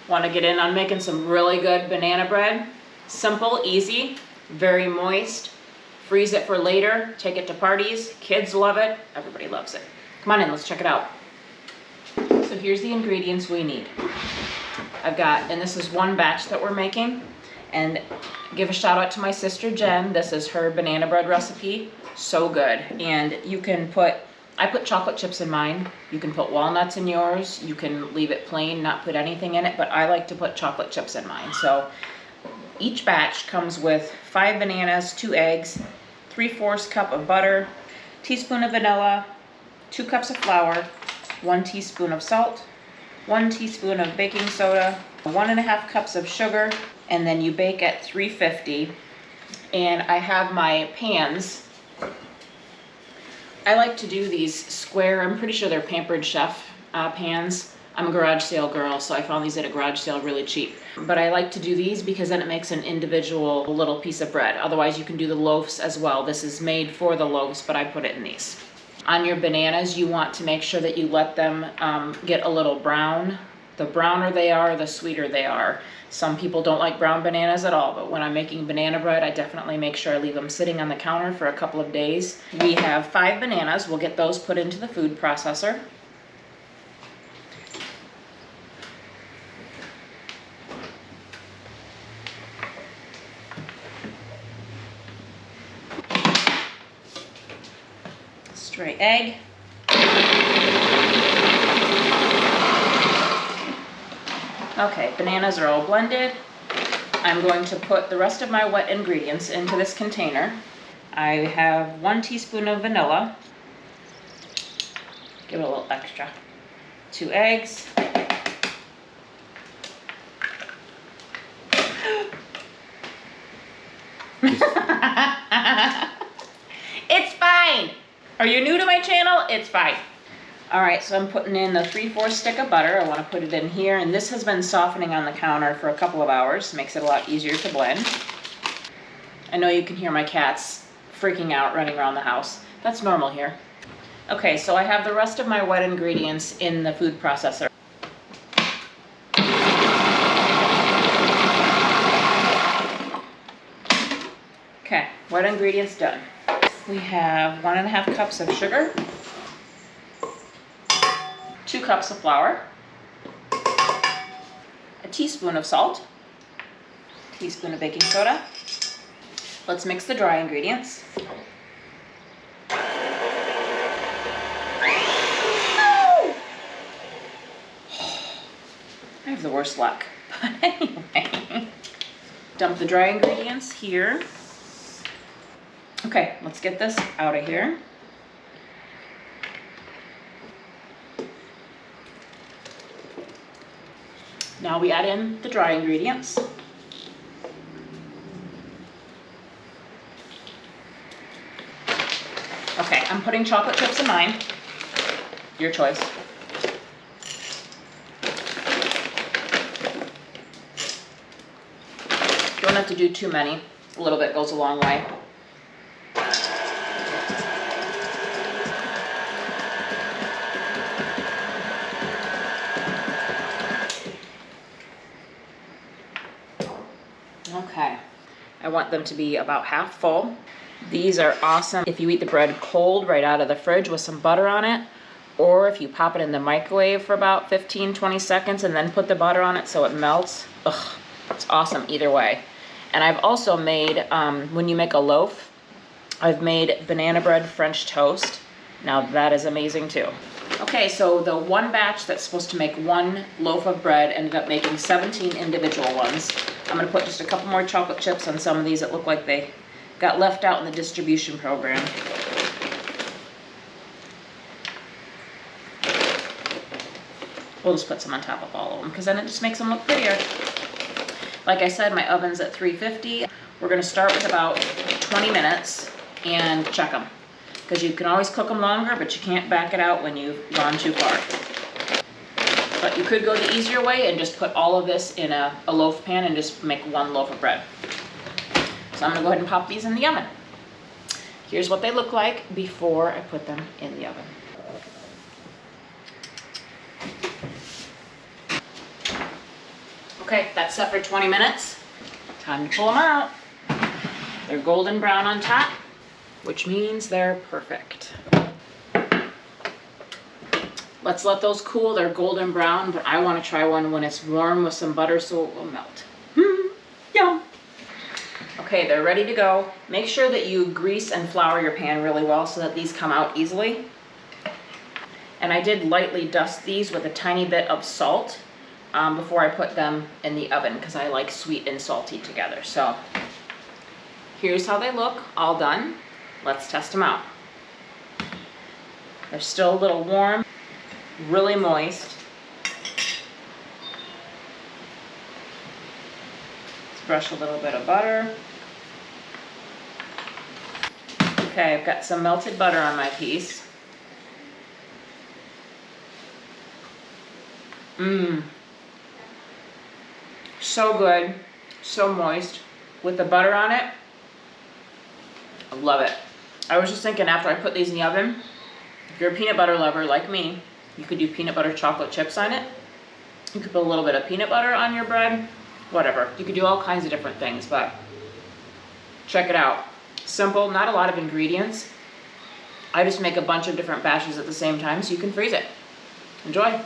Want to get in on making some really good banana bread? Simple, easy, very moist. Freeze it for later, take it to parties. Kids love it, everybody loves it. Come on in, let's check it out. So here's the ingredients we need. I've got, and this is one batch that we're making, and give a shout out to my sister Jen. This is her banana bread recipe, so good. And you can put, I put chocolate chips in mine. You can put walnuts in yours. You can leave it plain, not put anything in it, but I like to put chocolate chips in mine. So each batch comes with 5 bananas, 2 eggs, 3/4 cup of butter, teaspoon of vanilla, 2 cups of flour, 1 teaspoon of salt, 1 teaspoon of baking soda, 1.5 cups of sugar, and then you bake at 350. And I have my pans. I like to do these square, I'm pretty sure they're Pampered Chef pans. I'm a garage sale girl, so I found these at a garage sale really cheap. But I like to do these because then it makes an individual little piece of bread. Otherwise you can do the loaves as well. This is made for the loaves, but I put it in these. On your bananas, you want to make sure that you let them get a little brown. The browner they are, the sweeter they are. Some people don't like brown bananas at all, but when I'm making banana bread, I definitely make sure I leave them sitting on the counter for a couple of days. We have 5 bananas. We'll get those put into the food processor. Stray egg. Okay, bananas are all blended. I'm going to put the rest of my wet ingredients into this container. I have 1 teaspoon of vanilla. Give it a little extra. 2 eggs. It's fine. Are you new to my channel? It's fine. All right, so I'm putting in the 3/4 stick of butter. I want to put it in here, and this has been softening on the counter for a couple of hours. Makes it a lot easier to blend. I know you can hear my cats freaking out running around the house. That's normal here. Okay, so I have the rest of my wet ingredients in the food processor. Okay, wet ingredients done. We have 1.5 cups of sugar, 2 cups of flour, a teaspoon of salt, a teaspoon of baking soda. Let's mix the dry ingredients. No! I have the worst luck, but anyway. Dump the dry ingredients here. Okay, let's get this out of here. Now we add in the dry ingredients. Okay, I'm putting chocolate chips in mine. Your choice. You don't have to do too many. A little bit goes a long way. Okay, I want them to be about half full. These are awesome if you eat the bread cold right out of the fridge with some butter on it, or if you pop it in the microwave for about 15-20 seconds and then put the butter on it so it melts. Ugh, it's awesome either way. And I've also made, when you make a loaf, I've made banana bread French toast. Now that is amazing too. Okay, so the one batch that's supposed to make 1 loaf of bread ended up making 17 individual ones. I'm gonna put just a couple more chocolate chips on some of these that look like they got left out in the distribution program. We'll just put some on top of all of them because then it just makes them look prettier. Like I said, my oven's at 350. We're gonna start with about 20 minutes and check them. Because you can always cook them longer, but you can't back it out when you've gone too far. But you could go the easier way and just put all of this in a loaf pan and just make 1 loaf of bread. So I'm gonna go ahead and pop these in the oven. Here's what they look like before I put them in the oven. Okay, that's set for 20 minutes. Time to pull them out. They're golden brown on top, which means they're perfect. Let's let those cool. They're golden brown, but I want to try one when it's warm with some butter so it will melt. Yum. Okay, they're ready to go. Make sure that you grease and flour your pan really well so that these come out easily. And I did lightly dust these with a tiny bit of salt before I put them in the oven because I like sweet and salty together. So here's how they look, all done. Let's test them out. They're still a little warm, really moist. Let's brush a little bit of butter. Okay, I've got some melted butter on my piece. So good, so moist. With the butter on it, I love it. I was just thinking after I put these in the oven, if you're a peanut butter lover like me, you could do peanut butter chocolate chips on it. You could put a little bit of peanut butter on your bread, whatever. You could do all kinds of different things, but check it out. Simple, not a lot of ingredients. I just make a bunch of different batches at the same time so you can freeze it. Enjoy.